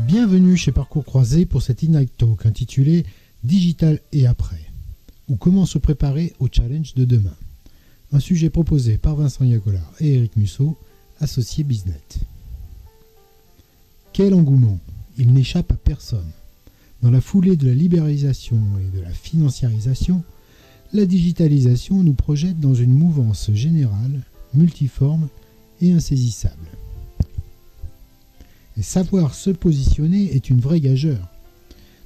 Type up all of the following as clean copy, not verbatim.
Bienvenue chez Parcours Croisé pour cette Ignite Talk intitulée Digital et après, ou comment se préparer au challenge de demain. Un sujet proposé par Vincent Yagolar et Éric Musso, associés Biznet. Quel engouement! Il n'échappe à personne. Dans la foulée de la libéralisation et de la financiarisation, la digitalisation nous projette dans une mouvance générale, multiforme et insaisissable. Et savoir se positionner est une vraie gageure.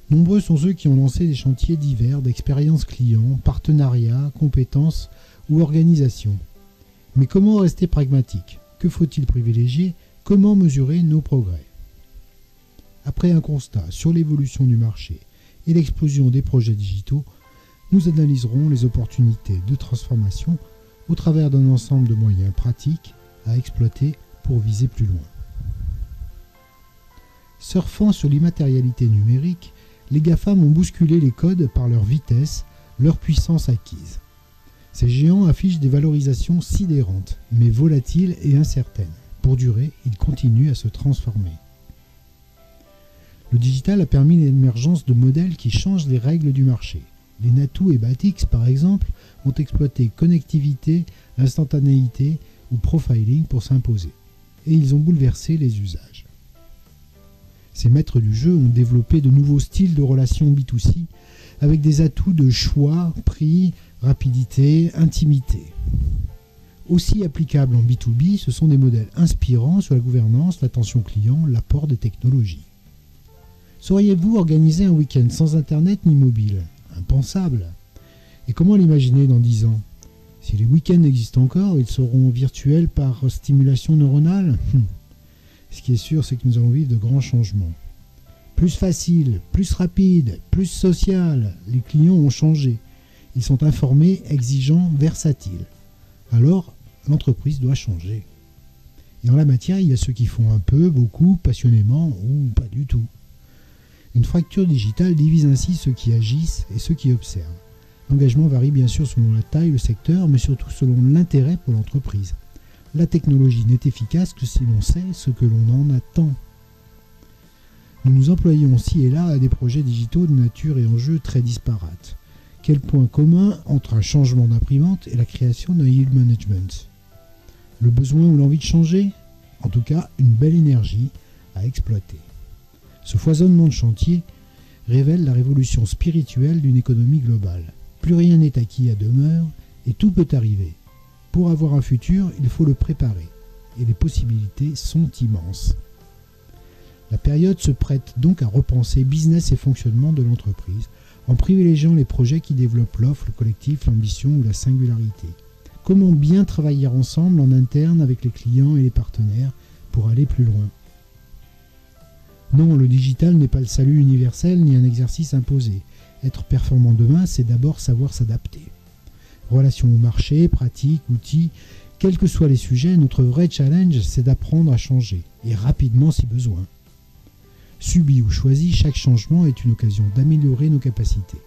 Nombreux sont ceux qui ont lancé des chantiers divers d'expérience client, partenariat, compétences ou organisation. Mais comment rester pragmatique? Que faut-il privilégier? Comment mesurer nos progrès? Après un constat sur l'évolution du marché et l'explosion des projets digitaux, nous analyserons les opportunités de transformation au travers d'un ensemble de moyens pratiques à exploiter pour viser plus loin. Surfant sur l'immatérialité numérique, les GAFAM ont bousculé les codes par leur vitesse, leur puissance acquise. Ces géants affichent des valorisations sidérantes, mais volatiles et incertaines. Pour durer, ils continuent à se transformer. Le digital a permis l'émergence de modèles qui changent les règles du marché. Les Natou et Batix, par exemple, ont exploité connectivité, instantanéité ou profiling pour s'imposer. Et ils ont bouleversé les usages. Ces maîtres du jeu ont développé de nouveaux styles de relations B2C avec des atouts de choix, prix, rapidité, intimité. Aussi applicables en B2B, ce sont des modèles inspirants sur la gouvernance, l'attention client, l'apport des technologies. Sauriez-vous organiser un week-end sans Internet ni mobile? Impensable. Et comment l'imaginer dans 10 ans? Si les week-ends existent encore, ils seront virtuels par stimulation neuronale? Ce qui est sûr, c'est que nous allons vivre de grands changements. Plus facile, plus rapide, plus social, les clients ont changé. Ils sont informés, exigeants, versatiles. Alors, l'entreprise doit changer. Et en la matière, il y a ceux qui font un peu, beaucoup, passionnément ou pas du tout. Une fracture digitale divise ainsi ceux qui agissent et ceux qui observent. L'engagement varie bien sûr selon la taille, le secteur, mais surtout selon l'intérêt pour l'entreprise. La technologie n'est efficace que si l'on sait ce que l'on en attend. Nous nous employons ci et là à des projets digitaux de nature et enjeux très disparates. Quel point commun entre un changement d'imprimante et la création d'un yield management? Le besoin ou l'envie de changer? En tout cas, une belle énergie à exploiter. Ce foisonnement de chantier révèle la révolution spirituelle d'une économie globale. Plus rien n'est acquis à demeure et tout peut arriver. Pour avoir un futur, il faut le préparer et les possibilités sont immenses. La période se prête donc à repenser business et fonctionnement de l'entreprise en privilégiant les projets qui développent l'offre, le collectif, l'ambition ou la singularité. Comment bien travailler ensemble en interne avec les clients et les partenaires pour aller plus loin? Non, le digital n'est pas le salut universel ni un exercice imposé. Être performant demain, c'est d'abord savoir s'adapter. Relations au marché, pratiques, outils, quels que soient les sujets, notre vrai challenge, c'est d'apprendre à changer, et rapidement si besoin. Subi ou choisi, chaque changement est une occasion d'améliorer nos capacités.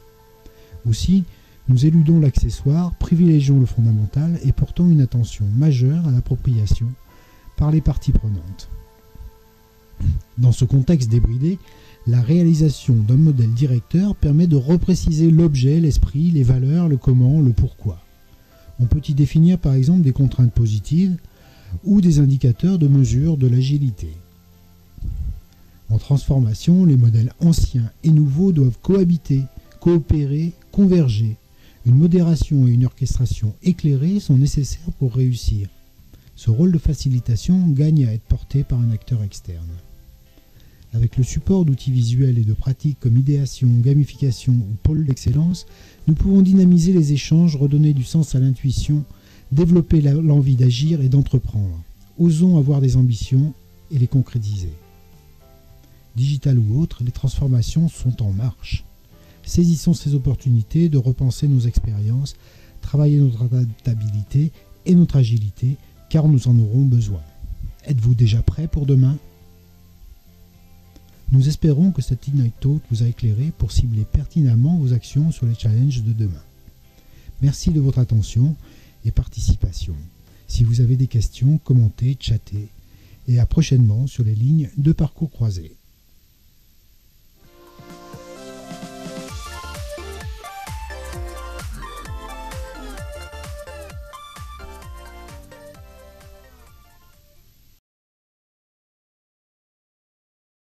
Aussi, nous éludons l'accessoire, privilégions le fondamental et portons une attention majeure à l'appropriation par les parties prenantes. Dans ce contexte débridé, la réalisation d'un modèle directeur permet de repréciser l'objet, l'esprit, les valeurs, le comment, le pourquoi. On peut y définir par exemple des contraintes positives ou des indicateurs de mesure de l'agilité. En transformation, les modèles anciens et nouveaux doivent cohabiter, coopérer, converger. Une modération et une orchestration éclairées sont nécessaires pour réussir. Ce rôle de facilitation gagne à être porté par un acteur externe. Avec le support d'outils visuels et de pratiques comme idéation, gamification ou pôle d'excellence, nous pouvons dynamiser les échanges, redonner du sens à l'intuition, développer l'envie d'agir et d'entreprendre. Osons avoir des ambitions et les concrétiser. Digital ou autre, les transformations sont en marche. Saisissons ces opportunités de repenser nos expériences, travailler notre adaptabilité et notre agilité, car nous en aurons besoin. Êtes-vous déjà prêt pour demain? Nous espérons que cette Ignite Talk vous a éclairé pour cibler pertinemment vos actions sur les challenges de demain. Merci de votre attention et participation. Si vous avez des questions, commentez, chattez et à prochainement sur les lignes de Parcours Croisé.